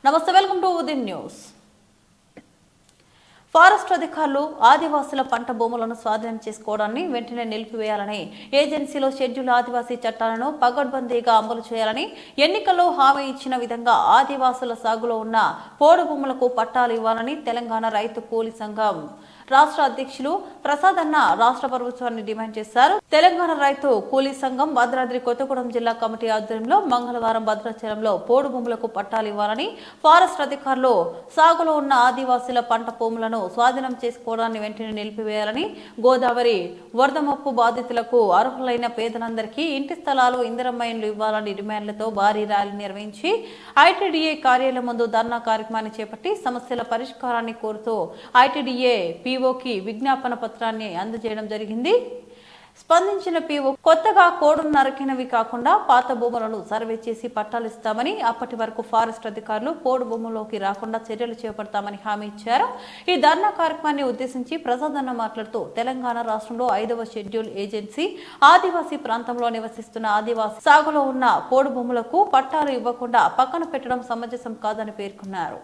నమస్తే, welcome to ఉదయం news. Forest అధికారులు ఆదివాసుల పంట భూములను స్వాధీనం చేసుకోవడాన్ని వెంటనే నిలిపివేయాలని, ఏజెన్సీలో షెడ్యూల్ ఆదివాసీ చట్టాలను పగడ్బందీగా అమలు చేయాలని, ఎన్నికల్లో హామీ ఇచ్చిన విధంగా ఆదివాసుల సాగులో ఉన్న పోడు భూములకు పట్టాలు ఇవ్వాలని తెలంగాణ రైతు కూలీ సంఘం రాష్ట్ర అధ్యక్షులు ప్రసాద్ అన్న రాష్ట్ర ప్రభుత్వాన్ని డిమాండ్ చేశారు. తెలంగాణ రైతు కూలీ సంఘం భద్రాద్రి కొత్తగూడెం జిల్లా కమిటీ ఆధ్వర్యంలో మంగళవారం భద్రాచలంలో పోడు భూములకు పట్టాలు ఇవ్వాలని, ఫారెస్ట్ అధికారులు సాగులో ఉన్న ఆదివాసీల పంట భూములను స్వాధీనం చేసుకోవడాన్ని వెంటనే నిలిపివేయాలని, గోదావరి వరద ముప్పు బాధితులకు అర్హులైన పేదలందరికీ ఇంటి స్థలాలు, ఇందిరమ్మ ఇండ్లు ఇవ్వాలని డిమాండ్లతో భారీ ర్యాలీ నిర్వహించి ఐటీడీఏ కార్యాలయం ముందు ధర్నా కార్యక్రమాన్ని చేపట్టి సమస్యల పరిష్కారాన్ని కోరుతూ ఐటీడీఏ పీఓకి విజ్ఞాపన పత్రాన్ని అందజేయడం జరిగింది. స్పందించిన పీఓ కొత్తగా కోడును నరికినవి కాకుండా పాత భూములను సర్వే చేసి పట్టాలిస్తామని, అప్పటి వరకు ఫారెస్ట్ అధికారులు పోడు భూముల్లోకి రాకుండా చర్యలు చేపడతామని హామీ ఇచ్చారు. ఈ ధర్నా కార్యక్రమాన్ని ఉద్దేశించి ప్రసాద్ అన్న మాట్లాడుతూ, తెలంగాణ రాష్ట్రంలో 5వ షెడ్యూల్ ఏజెన్సీ ఆదివాసీ ప్రాంతంలో నివసిస్తున్న ఆదివాసీ సాగులో ఉన్న పోడు భూములకు పట్టాలు ఇవ్వకుండా పక్కన పెట్టడం సమంజసం కాదని పేర్కొన్నారు.